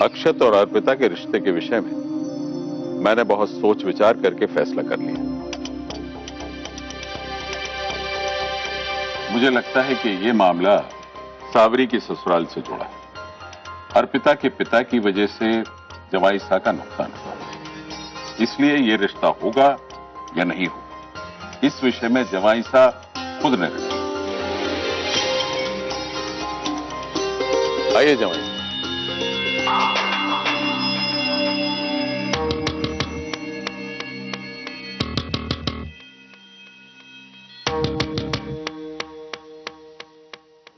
अक्षत और अर्पिता के रिश्ते के विषय में मैंने बहुत सोच विचार करके फैसला कर लिया। मुझे लगता है कि यह मामला सावरी की ससुराल से जुड़ा है। अर्पिता के पिता की वजह से जवाई सा का नुकसान हुआ, इसलिए यह रिश्ता होगा या नहीं होगा, इस विषय में जवाई सा खुद निर्णय। आइए जवाई।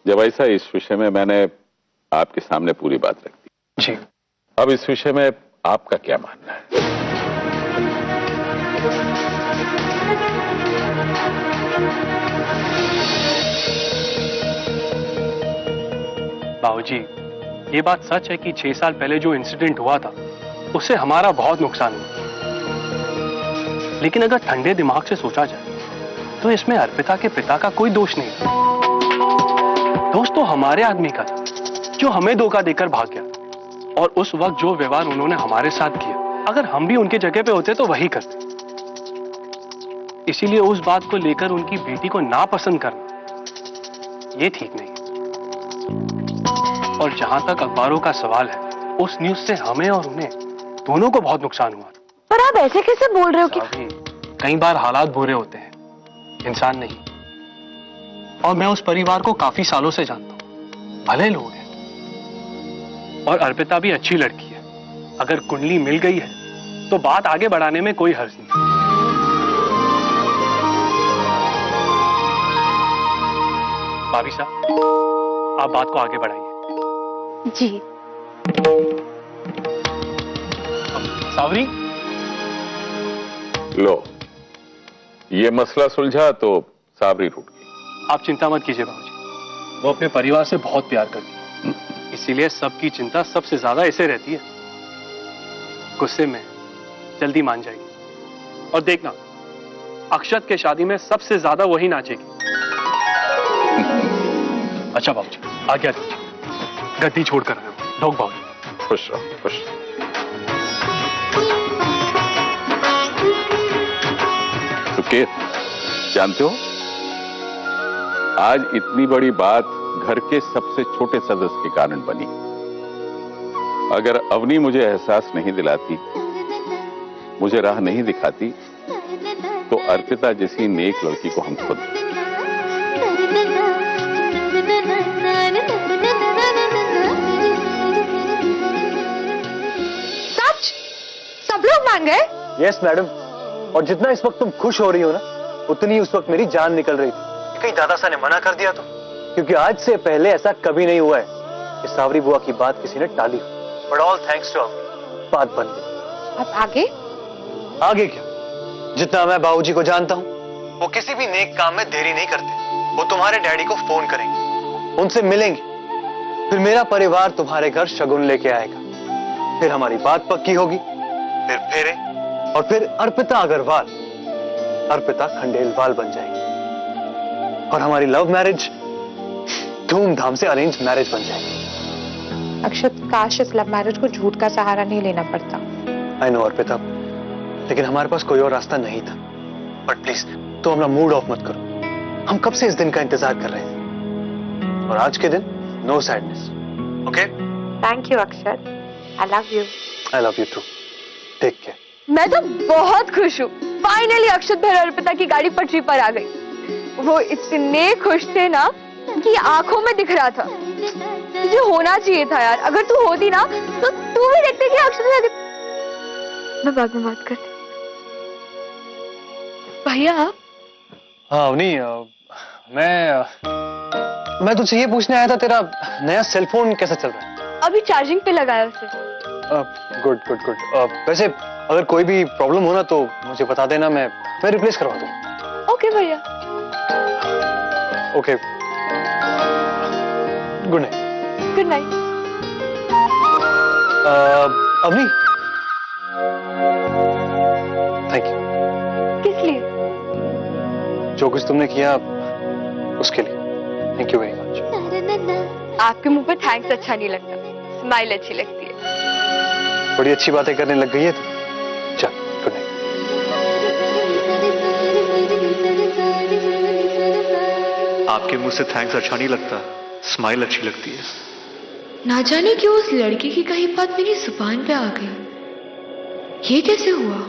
जवाई सा, इस विषय में मैंने आपके सामने पूरी बात रख दी जी। अब इस विषय में आपका क्या मानना है? बाबूजी, ये बात सच है कि 6 साल पहले जो इंसिडेंट हुआ था उससे हमारा बहुत नुकसान हुआ, लेकिन अगर ठंडे दिमाग से सोचा जाए तो इसमें अर्पिता के पिता का कोई दोष नहीं। दोष तो हमारे आदमी का था जो हमें धोखा देकर भाग गया, और उस वक्त जो व्यवहार उन्होंने हमारे साथ किया, अगर हम भी उनके जगह पे होते तो वही करते। इसीलिए उस बात को लेकर उनकी बेटी को नापसंद करना ये ठीक नहीं। और जहां तक अखबारों का सवाल है, उस न्यूज से हमें और उन्हें दोनों को बहुत नुकसान हुआ। पर आप ऐसे कैसे बोल रहे हो कि कई बार हालात बुरे होते हैं, इंसान नहीं। और मैं उस परिवार को काफी सालों से जानता हूं, भले लोग हैं, और अर्पिता भी अच्छी लड़की है। अगर कुंडली मिल गई है तो बात आगे बढ़ाने में कोई हर्ज नहीं। भाभी साहब, आप बात को आगे बढ़ाइए। जी। सावरी, लो, ये मसला सुलझा तो सावरी रूठ गई। आप चिंता मत कीजिए बाबूजी, वो अपने परिवार से बहुत प्यार करती है, इसीलिए सबकी चिंता सबसे ज्यादा इसे रहती है। गुस्से में जल्दी मान जाएगी, और देखना अक्षत के शादी में सबसे ज्यादा वही नाचेगी। अच्छा बाबूजी, आज्ञा दीजिए, गद्दी छोड़कर आए हो। लोग बाबूजी। खुश रहो, खुश रहो। सुकेत, जानते हो, आज इतनी बड़ी बात घर के सबसे छोटे सदस्य के कारण बनी। अगर अवनी मुझे एहसास नहीं दिलाती, मुझे राह नहीं दिखाती, तो अर्पिता जैसी नेक लड़की को हम खुद। सच? सब लोग मान गए? यस मैडम, और जितना इस वक्त तुम खुश हो रही हो ना, उतनी उस वक्त मेरी जान निकल रही थी। कहीं दादा सा ने मना कर दिया तो? क्योंकि आज से पहले ऐसा कभी नहीं हुआ है कि सावरी बुआ की बात किसी ने टाली हो। बट ऑल थैंक्स टू बात बन गई। अब आगे? आगे क्या? जितना मैं बाबूजी को जानता हूँ, वो किसी भी नेक काम में देरी नहीं करते। वो तुम्हारे डैडी को फोन करेंगे, उनसे मिलेंगे, फिर मेरा परिवार तुम्हारे घर शगुन लेके आएगा, फिर हमारी बात पक्की होगी, फिर फेरे, और फिर अर्पिता अग्रवाल अर्पिता खंडेलवाल बन जाएगी, और हमारी लव मैरिज धूमधाम से अरेंज मैरिज बन जाएगी। अक्षत, काश इस लव मैरिज को झूठ का सहारा नहीं लेना पड़ता। आई नो अर्पिता, लेकिन हमारे पास कोई और रास्ता नहीं था। बट प्लीज तो अपना मूड ऑफ मत करो, हम कब से इस दिन का इंतजार कर रहे हैं, और आज के दिन no sadness, okay? Thank you Akshat, I love you. I love you too, take care. मैं तो बहुत खुश हूँ, फाइनली अक्षत भर अर्पिता की गाड़ी पटरी पर आ गई। वो इतने खुश थे ना कि आंखों में दिख रहा था। तुझे होना चाहिए था यार, अगर तू होती ना तो तू भी देखते कि अक्षत। मैं बाद में बात करती। भैया। हाँ अवनी, मैं तुझसे ये पूछने आया था, तेरा नया सेलफोन कैसा चल रहा है? अभी चार्जिंग पे लगाया उसे। Good good good. वैसे अगर कोई भी प्रॉब्लम हो ना तो मुझे बता देना, मैं रिप्लेस करवा दूँ। ओके भैया। Okay, good night. Good night. Avani, thank you. किस लिए? जो कुछ तुमने किया उसके लिए थैंक यू वेरी मच। आपके मुंह पे थैंक्स अच्छा नहीं लगता, स्माइल अच्छी लगती है। बड़ी अच्छी बातें करने लग गई है तू। चल गुड नाइट। आपके मुंह से थैंक्स अच्छा नहीं लगता, स्माइल अच्छी लगती है। ना जाने क्यों उस लड़के की कही बात मेरी जुबान पे आ गई। ये कैसे हुआ?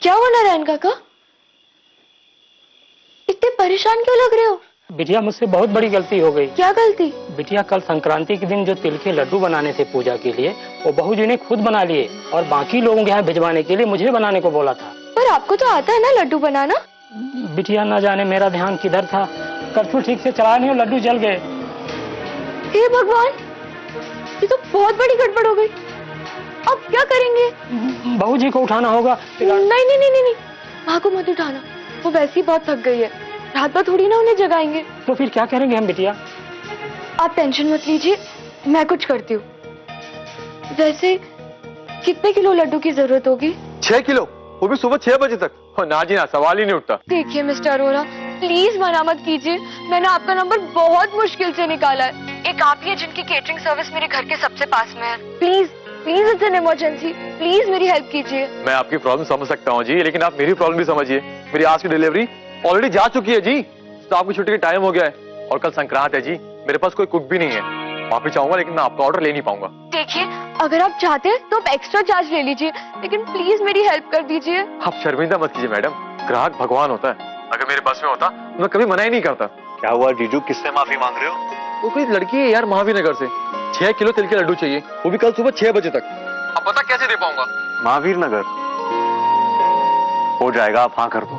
क्या हुआ नारायण काका? इतने परेशान क्यों लग रहे हो? बिटिया मुझसे बहुत बड़ी गलती हो गई। क्या गलती? बिटिया कल संक्रांति के दिन जो तिल के लड्डू बनाने थे पूजा के लिए, वो बहू जी ने खुद बना लिए और बाकी लोगों के यहाँ भिजवाने के लिए मुझे बनाने को बोला था। पर आपको तो आता है ना लड्डू बनाना? बिटिया न जाने मेरा ध्यान किधर था, कर्फ्यू ठीक से चला नहीं और लड्डू जल गए। हे भगवान, ये तो बहुत बड़ी गड़बड़ हो गई। अब क्या करेंगे? बहू जी को उठाना होगा। नहीं नहीं नहीं नहीं, माँ को मत उठाना, वो वैसे ही बहुत थक गई है। रात भर थोड़ी ना उन्हें जगाएंगे। तो फिर क्या करेंगे हम बिटिया? आप टेंशन मत लीजिए, मैं कुछ करती हूँ। वैसे कितने किलो लड्डू की जरूरत होगी? 6 किलो, वो भी सुबह 6 बजे तक। ना जी ना, सवाल ही नहीं उठता। देखिए मिस्टर अरोरा, प्लीज मना मत कीजिए। मैंने आपका नंबर बहुत मुश्किल से निकाला है। एक आप ही है जिनकी केटरिंग सर्विस मेरे घर के सबसे पास में है। Please please, it's an emergency, please मेरी हेल्प कीजिए। मैं आपकी प्रॉब्लम समझ सकता हूँ जी, लेकिन आप मेरी प्रॉब्लम भी समझिए। मेरी आज की डिलीवरी ऑलरेडी जा चुकी है जी। तो आपकी छुट्टी का टाइम हो गया है और कल संक्रांत है जी। मेरे पास कोई कुक भी नहीं है। माफी चाहूंगा लेकिन मैं आपका ऑर्डर ले नहीं पाऊंगा। देखिए, अगर आप चाहते हैं तो आप एक्स्ट्रा चार्ज ले लीजिए, लेकिन प्लीज मेरी हेल्प कर दीजिए। आप शर्मिंदा मत कीजिए मैडम, ग्राहक भगवान होता है। अगर मेरे पास में होता तो मैं कभी मना ही नहीं करता। क्या हुआ जीजू, किससे माफी मांग रहे हो? वो कोई लड़की है यार महावीर नगर से। 6 किलो तिल के लड्डू चाहिए, वो भी कल सुबह 6 बजे तक। अब पता कैसे दे पाऊंगा? महावीर नगर हो जाएगा, आप हाँ कर दो।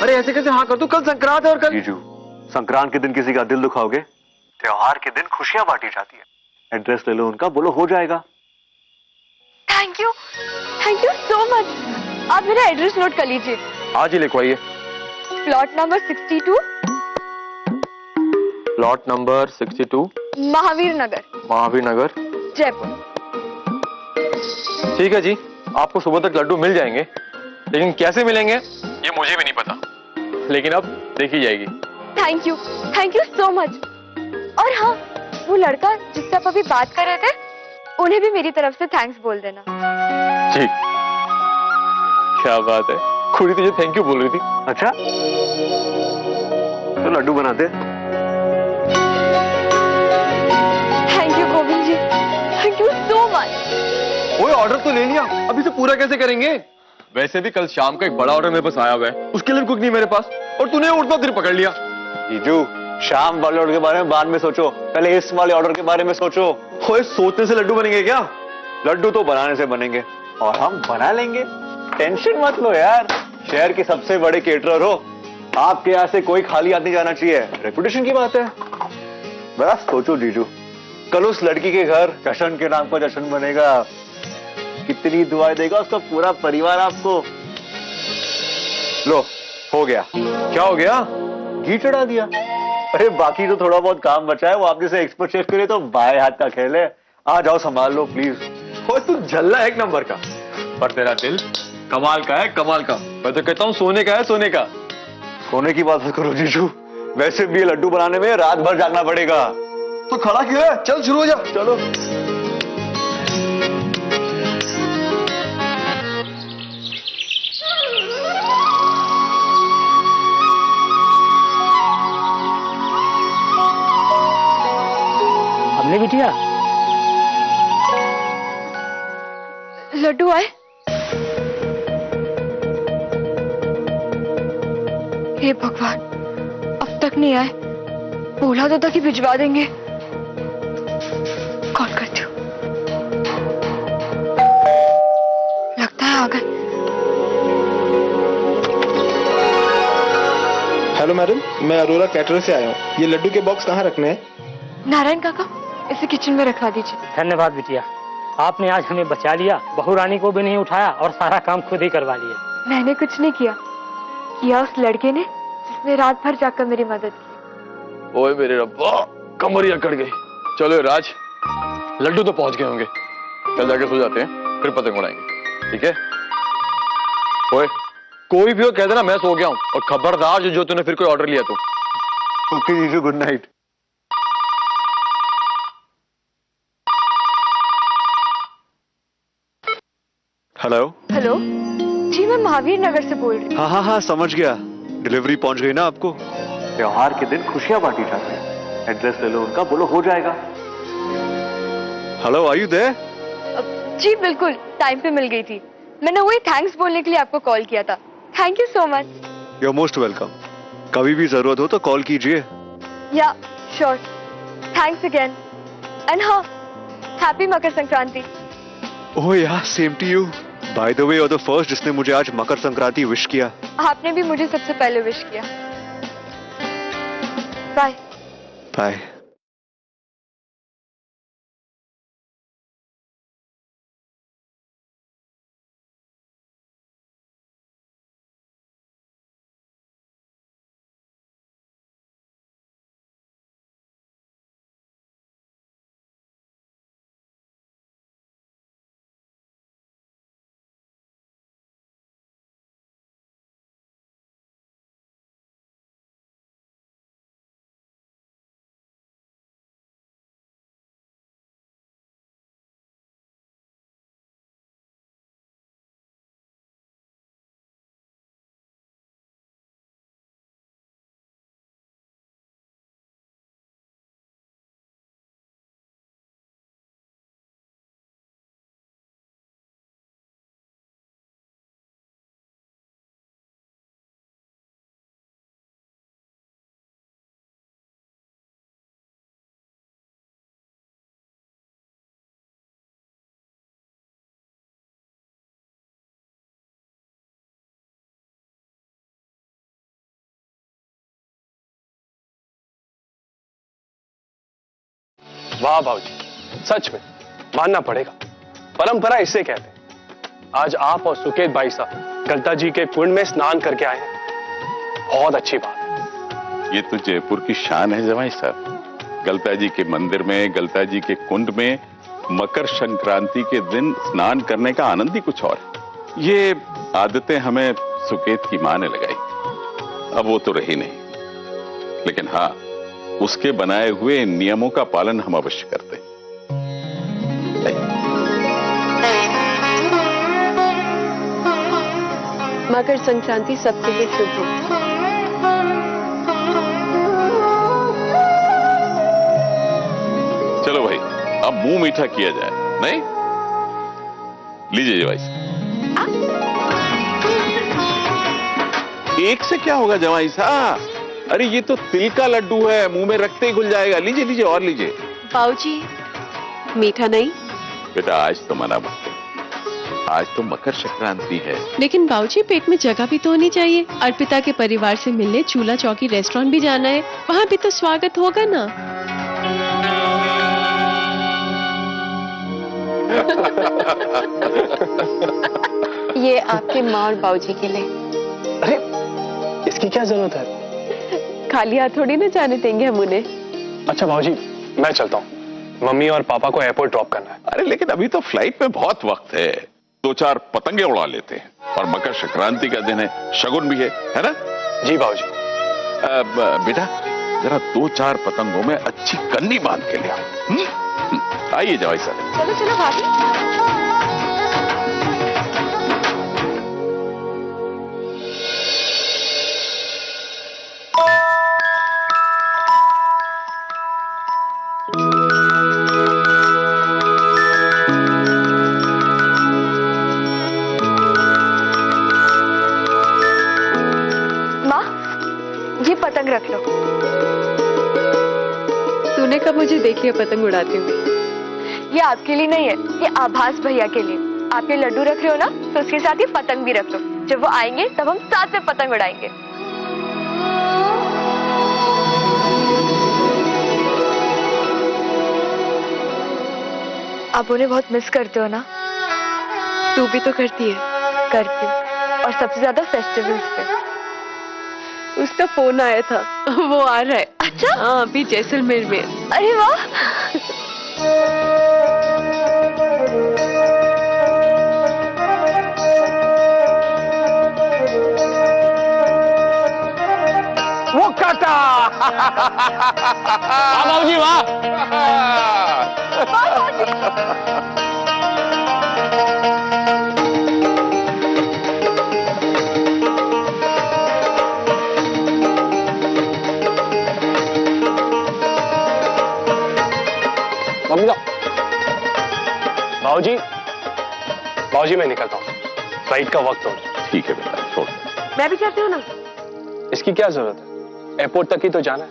अरे ऐसे कैसे हाँ कर दूं? कल संक्रांत है और कल जीजू, संक्रांत के दिन किसी का दिल दुखाओगे? त्योहार के दिन खुशियां बांटी जाती है। एड्रेस ले लो उनका, बोलो हो जाएगा। Thank you so much. आप मेरा एड्रेस नोट कर लीजिए। आज ही लिखवाइए। Plot number 62, plot number 62, Mahavir Nagar, Mahavir Nagar, Jaipur. ठीक है जी, आपको सुबह तक लड्डू मिल जाएंगे, लेकिन कैसे मिलेंगे ये मुझे भी नहीं पता, लेकिन अब देखी जाएगी। Thank you so much. और हाँ, वो लड़का जिससे आप अभी बात कर रहे थे, उन्हें भी मेरी तरफ से थैंक्स बोल देना। ठीक, क्या बात है, खुद ही तुझे थैंक यू बोल रही थी। अच्छा तो लड्डू बनाते। Thank you Govind ji, thank you so much. ओए ऑर्डर तो ले लिया, अभी से पूरा कैसे करेंगे? वैसे भी कल शाम का एक बड़ा ऑर्डर मेरे पास आया हुआ है, उसके लिए कुक नहीं मेरे पास, और तूने उड़ता दिन पकड़ लिया। जीजू, शाम वाले ऑर्डर के बारे में बाद में सोचो, पहले इस वाले ऑर्डर के बारे में सोचो। ओए सोचने से लड्डू बनेंगे क्या? लड्डू तो बनाने से बनेंगे, और हम बना लेंगे, टेंशन मत लो यार। शहर के सबसे बड़े केटरर हो, आपके यहाँ से कोई खाली हाथ नहीं जाना चाहिए, रेपुटेशन की बात है। बस सोचो जीजू, कल उस लड़की के घर जश्न के नाम पर जश्न बनेगा, कितनी दुआएं देगा उसका पूरा परिवार आपको। लो हो गया। क्या हो गया? घी चढ़ा दिया। अरे बाकी तो थोड़ा बहुत काम बचा है, वो आप जैसे एक्सपर्ट शेफ के लिए तो बाएं हाथ का खेल है। आ जाओ संभाल लो प्लीज। और तू झल्ला एक नंबर का, पर तेरा दिल कमाल का है, कमाल का। मैं तो कहता हूँ सोने का है, सोने का। सोने की बात करो जीजू, वैसे भी ये लड्डू बनाने में रात भर जागना पड़ेगा। तो खड़ा क्यों है? चल शुरू हो जा। चलो हमने बिटिया लड्डू आए? हे भगवान, अब तक नहीं आए। बोला तो था कि भिजवा देंगे। कॉल करती हूँ, लगता है आ गए। हेलो मैडम, मैं अरोरा कैटरर से आया हूँ। ये लड्डू के बॉक्स कहाँ रखने हैं? नारायण काका, इसे किचन में रखवा दीजिए। धन्यवाद बिटिया, आपने आज हमें बचा लिया। बहू रानी को भी नहीं उठाया और सारा काम खुद ही करवा लिया। मैंने कुछ नहीं किया उस लड़के ने, जिसने रात भर जाकर मेरी मदद की। ओए मेरे रब्बा, कमरिया कट गई। चलो राज, लड्डू तो पहुंच गए होंगे, चल जाके सो जाते हैं, फिर पतंग उड़ाएंगे, ठीक है? ओए कोई भी हो कह देना मैं सो गया हूं, और खबरदार जो तूने फिर कोई ऑर्डर लिया तो। ओके जीजू, गुड नाइट। हेलो। हेलो जी, मैं महावीर नगर से बोल रही हूँ। हाँ, समझ गया। डिलीवरी पहुंच गई ना आपको? त्योहार के दिन खुशियां बांटी जाती हैं। एड्रेस ले लो उनका, बोलो हो जाएगा। Hello, are you there? जी बिल्कुल, टाइम पे मिल गई थी। मैंने वही थैंक्स बोलने के लिए आपको कॉल किया था। Thank you so much. You are most welcome. कभी भी जरूरत हो तो कॉल कीजिए। Yeah sure, thanks again. And हाँ, हैप्पी मकर संक्रांति। ओह यार, same to you. By the way, you are the first जिसने मुझे आज मकर संक्रांति विश किया। आपने भी मुझे सबसे पहले विश किया। Bye bye. वाह भाऊजी, सच में मानना पड़ेगा, परंपरा इसे कहते हैं। आज आप और सुकेत भाई साहब गलता जी के कुंड में स्नान करके आए हैं, बहुत अच्छी बात है। ये तो जयपुर की शान है जमाई साहब। गलता जी के मंदिर में, गलता जी के कुंड में मकर संक्रांति के दिन स्नान करने का आनंद ही कुछ और है। ये आदतें हमें सुकेत की मां ने लगाई, अब वो तो रही नहीं, लेकिन हाँ, उसके बनाए हुए नियमों का पालन हम अवश्य करते हैं। मकर संक्रांति सबके लिए शुभ हो। चलो भाई, अब मुंह मीठा किया जाए, नहीं? लीजिए भाई। एक से क्या होगा जवाई साहब? अरे ये तो तिल का लड्डू है, मुंह में रखते ही घुल जाएगा। लीजिए लीजिए और लीजिए। बाबूजी, मीठा नहीं? बेटा आज तो मना मत करो, आज तो मकर संक्रांति है। लेकिन बाबूजी, पेट में जगह भी तो होनी चाहिए। अर्पिता के परिवार से मिलने चूल्हा चौकी रेस्टोरेंट भी जाना है, वहाँ भी तो स्वागत होगा ना। ये आपके माँ और बाबूजी के लिए। अरे इसकी क्या जरूरत है? खाली हाथ थोड़ी ना जाने देंगे हम उन्हें। अच्छा भाऊजी, मैं चलता हूँ, मम्मी और पापा को एयरपोर्ट ड्रॉप करना है। अरे लेकिन अभी तो फ्लाइट में बहुत वक्त है, 2-4 पतंगे उड़ा लेते हैं, और मकर संक्रांति का दिन है, शगुन भी है ना? जी भाऊजी। बेटा जरा 2-4 पतंगों में अच्छी कन्नी बांध के ले आओ। आइए जवाई साहब। चलो चलो भाभी। पतंग रख लो। तूने कब मुझे देख लिया पतंग उड़ाते हुए? ये आपके लिए नहीं है, ये आभास भैया के लिए। आप ये लड्डू रख रहे हो ना, तो उसके साथ ही पतंग भी रख लो। जब वो आएंगे तब हम साथ में पतंग उड़ाएंगे। आप उन्हें बहुत मिस करते हो ना? तू भी तो करती है। करती हूँ, और सबसे ज्यादा फेस्टिवल्स पे। उसका फोन आया था, वो आ रहा है। अच्छा? हाँ, अभी जैसलमेर में। अरे वाह। वो काटा। वाह बाबूजी वाह। मम्मी का बाबूजी, बाबूजी मैं निकलता हूँ, फ्लाइट का वक्त हो गया। ठीक है बेटा, छोड़। मैं भी कहती हूँ ना, इसकी क्या जरूरत है, एयरपोर्ट तक ही तो जाना है।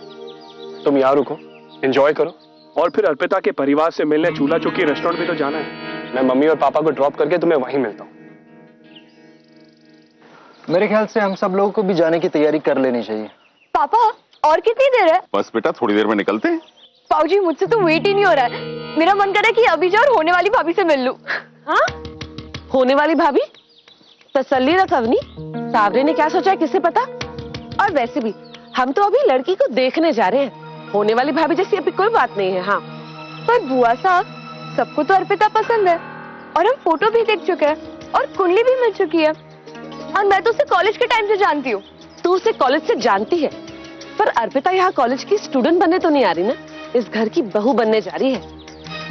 तुम यहाँ रुको, एंजॉय करो, और फिर अर्पिता के परिवार से मिलने चूल्हा चौकी रेस्टोरेंट भी तो जाना है। मैं मम्मी और पापा को ड्रॉप करके तुम्हें वहीं मिलता हूँ। मेरे ख्याल से हम सब लोगों को भी जाने की तैयारी कर लेनी चाहिए। पापा, और कितनी देर है? बस बेटा, थोड़ी देर में निकलते हैं। पाऊजी, मुझसे तो वेट ही नहीं हो रहा है। मेरा मन कर रहा है कि अभी जाओ और होने वाली भाभी से मिल लूं। हाँ? होने वाली भाभी? तसल्ली रख अवनी, सावरे ने क्या सोचा है किसे पता? और वैसे भी हम तो अभी लड़की को देखने जा रहे हैं, होने वाली भाभी जैसी अभी कोई बात नहीं है। हाँ, पर बुआ साहब, सबको तो अर्पिता पसंद है, और हम फोटो भी देख चुके हैं, और कुंडली भी मिल चुकी है, और मैं तो उसे कॉलेज के टाइम से जानती हूँ। तू उसे कॉलेज से जानती है, पर अर्पिता यहाँ कॉलेज की स्टूडेंट बनने तो नहीं आ रही ना, इस घर की बहू बनने जा रही है।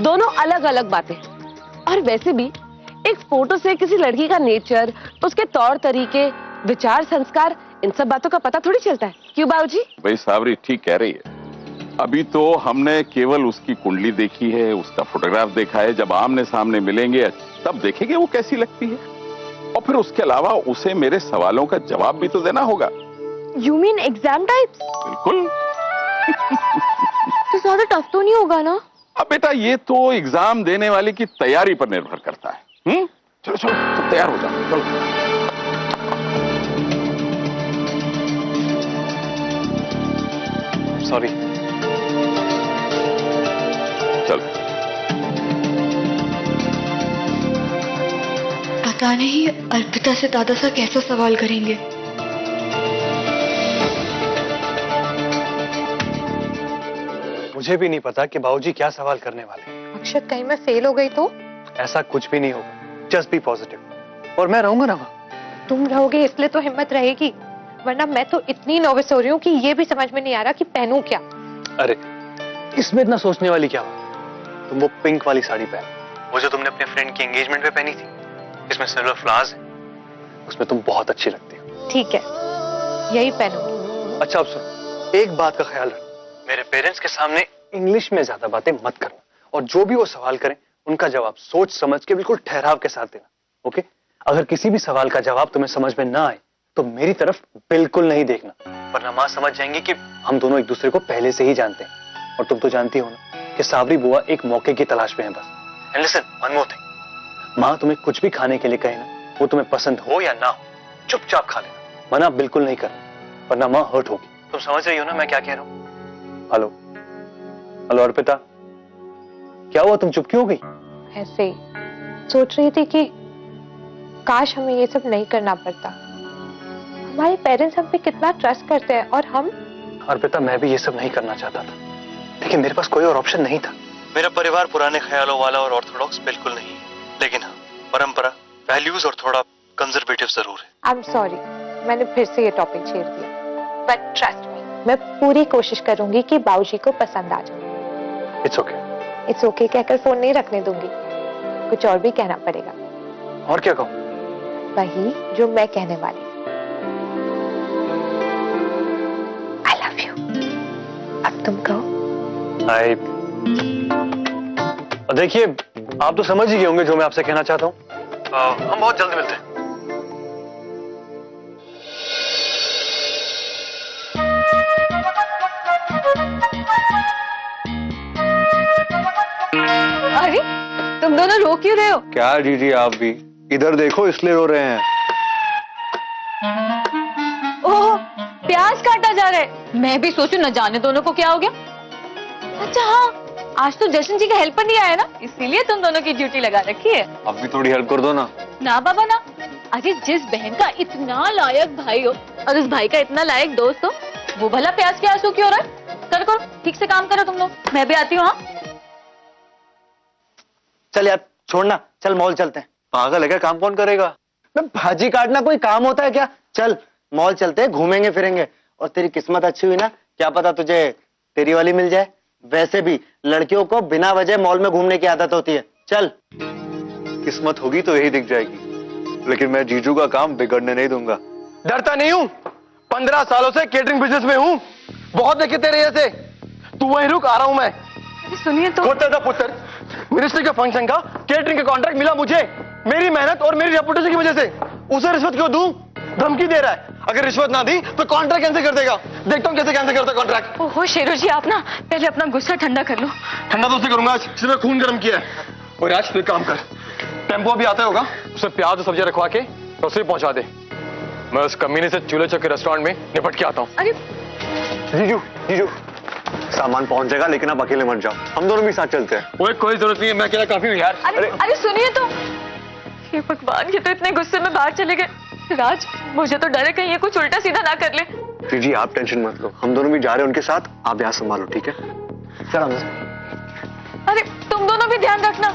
दोनों अलग अलग बातें। और वैसे भी एक फोटो से किसी लड़की का नेचर, उसके तौर तरीके, विचार, संस्कार, इन सब बातों का पता थोड़ी चलता है। क्यों बाबूजी? भाई सावरी ठीक कह रही है। अभी तो हमने केवल उसकी कुंडली देखी है, उसका फोटोग्राफ देखा है। जब आमने सामने मिलेंगे तब देखेंगे वो कैसी लगती है, और फिर उसके अलावा उसे मेरे सवालों का जवाब भी तो देना होगा। You mean exam types? बिल्कुल। तो ज्यादा टफ तो नहीं होगा ना? अब बेटा, ये तो एग्जाम देने वाले की तैयारी पर निर्भर करता है। चलो चलो, तो तैयार हो जाओ, चलो। सॉरी। चल। पता नहीं अर्पिता से दादा सा कैसा सवाल करेंगे। मुझे भी नहीं पता कि बाबूजी क्या सवाल करने वाले हैं। अक्षत, कहीं मैं फेल हो गई तो? ऐसा कुछ भी नहीं होगा, जस्ट बी पॉजिटिव। और मैं रहूंगा ना वहाँ। तुम रहोगे इसलिए तो हिम्मत रहेगी, वरना मैं तो इतनी नर्वस हो रही हूँ कि ये भी समझ में नहीं आ रहा कि पहनूं क्या। अरे इसमें इतना सोचने वाली क्या बात? तुम वो पिंक वाली साड़ी पहन, वो जो तुमने अपने फ्रेंड की एंगेजमेंट में पहनी थी, इसमें सिल्वर फ्लावर्स है, उसमें तुम बहुत अच्छी लगती हो। ठीक है, यही पहनूंगी। अच्छा अब सुनो, एक बात का ख्याल रखना, मेरे पेरेंट्स के सामने इंग्लिश में ज्यादा बातें मत करना, और जो भी वो सवाल करें उनका जवाब सोच समझ के बिल्कुल ठहराव के साथ देना। ओके? अगर किसी भी सवाल का जवाब तुम्हें समझ में ना आए तो मेरी तरफ बिल्कुल नहीं देखना, वरना माँ समझ जाएंगी कि हम दोनों एक दूसरे को पहले से ही जानते हैं। और तुम तो जानती हो ना कि सावरी बुआ एक मौके की तलाश में है बस। And listen, one more thing, माँ तुम्हें कुछ भी खाने के लिए कहे ना, वो तुम्हें पसंद हो या ना हो, चुपचाप खा लेना, मना बिल्कुल नहीं करना, वरना माँ हर्ट होगी। तुम समझ रही हो ना मैं क्या कह रहा हूँ? हेलो हेलो अर्पिता, क्या हुआ, तुम चुप क्यों हो गई? ऐसे ही सोच रही थी कि काश हमें ये सब नहीं करना पड़ता। हमारे पेरेंट्स हम पे कितना ट्रस्ट करते हैं, और हम। अर्पिता, मैं भी ये सब नहीं करना चाहता था, लेकिन मेरे पास कोई और ऑप्शन नहीं था। मेरा परिवार पुराने ख्यालों वाला और ऑर्थोडॉक्स बिल्कुल नहीं है, लेकिन हाँ, परंपरा, वैल्यूज और थोड़ा कंजर्वेटिव जरूर है। आई एम सॉरी, मैंने फिर से ये टॉपिक छेड़ दिया, बट ट्रस्ट मी, मैं पूरी कोशिश करूंगी कि बाबूजी को पसंद आ जाए। It's okay. इट्स ओके कहकर फोन नहीं रखने दूंगी, कुछ और भी कहना पड़ेगा। और क्या कहूँ? वही जो मैं कहने वाली। आई लव यू। अब तुम कहो। देखिए, आप तो समझ ही गए होंगे जो मैं आपसे कहना चाहता हूँ। हम बहुत जल्द मिलते हैं। अरे, तुम दोनों रो क्यों रहे हो? क्या जीजी, आप भी इधर देखो, इसलिए रो रहे हैं। ओह, प्याज काटा जा रहा है। मैं भी सोचूं न जाने दोनों को क्या हो गया। अच्छा हाँ, आज तो जशन जी का हेल्पर नहीं आया ना, इसीलिए तुम दोनों की ड्यूटी लगा रखी है। अब भी थोड़ी हेल्प कर दो ना। ना बाबा ना, अरे जिस बहन का इतना लायक भाई हो और उस भाई का इतना लायक दोस्त हो, वो भला प्याज के आंसू क्यों रहा है? करो ठीक से काम करो तुम लोग, मैं भी आती हूँ। हाँ चल यार छोड़ना, चल मॉल चलते हैं। पागल है क्या? काम कौन करेगा? भाजी काटना कोई काम होता है क्या? चल मॉल चलते हैं, घूमेंगे फिरेंगे, और तेरी किस्मत अच्छी हुई ना, क्या पता तुझे तेरी वाली मिल जाए। वैसे भी लड़कियों को बिना वजह मॉल में घूमने की आदत होती है। चल। किस्मत होगी तो यही दिख जाएगी, लेकिन मैं जीजू का काम बिगड़ने नहीं दूंगा। डरता नहीं हूँ, 15 सालों से केटरिंग बिजनेस में हूँ, बहुत देखे तेरे जैसे। तू वहीं रुक, आ रहा हूँ मैं। सुनिए तो। खोता था पुत्र, मिनिस्ट्री के फंक्शन का केटरिंग का कॉन्ट्रैक्ट मिला मुझे, मेरी मेहनत और मेरी रेपुटेशन की वजह से। उसे रिश्वत क्यों दूं? धमकी दे रहा है, अगर रिश्वत ना दी तो कॉन्ट्रैक्ट कैंसिल कर देगा। देखता हूँ कैसे कैंसिल करता कॉन्ट्रैक्ट। ओहो शेरू जी, आप ना पहले अपना गुस्सा ठंडा कर लो। ठंडा तो उससे करूंगा आज जिसने खून गर्म किया है। और आज तू एक काम कर, टेम्पो अभी आता होगा, उसे प्याज और सब्जियां रखवा के रसोई पहुंचा दे। मैं उस कमीने से चूल्हे चौके रेस्टोरेंट में निपट के आता हूँ। अरे जीजू जीजू, सामान पहुंच जाएगा, लेकिन आप अकेले मत जाओ, हम दोनों भी साथ चलते हैं। वो कोई जरूरत नहीं है, मैं अकेला काफी हूँ यार। अरे सुनिए तो। हे भगवान, ये तो इतने गुस्से में बाहर चले गए। राज, मुझे तो डर है कहीं ये कुछ उल्टा सीधा ना कर ले। जीजी आप टेंशन मत लो, हम दोनों भी जा रहे हैं उनके साथ, आप यहाँ संभालो, ठीक है? चल। अरे तुम दोनों भी ध्यान रखना।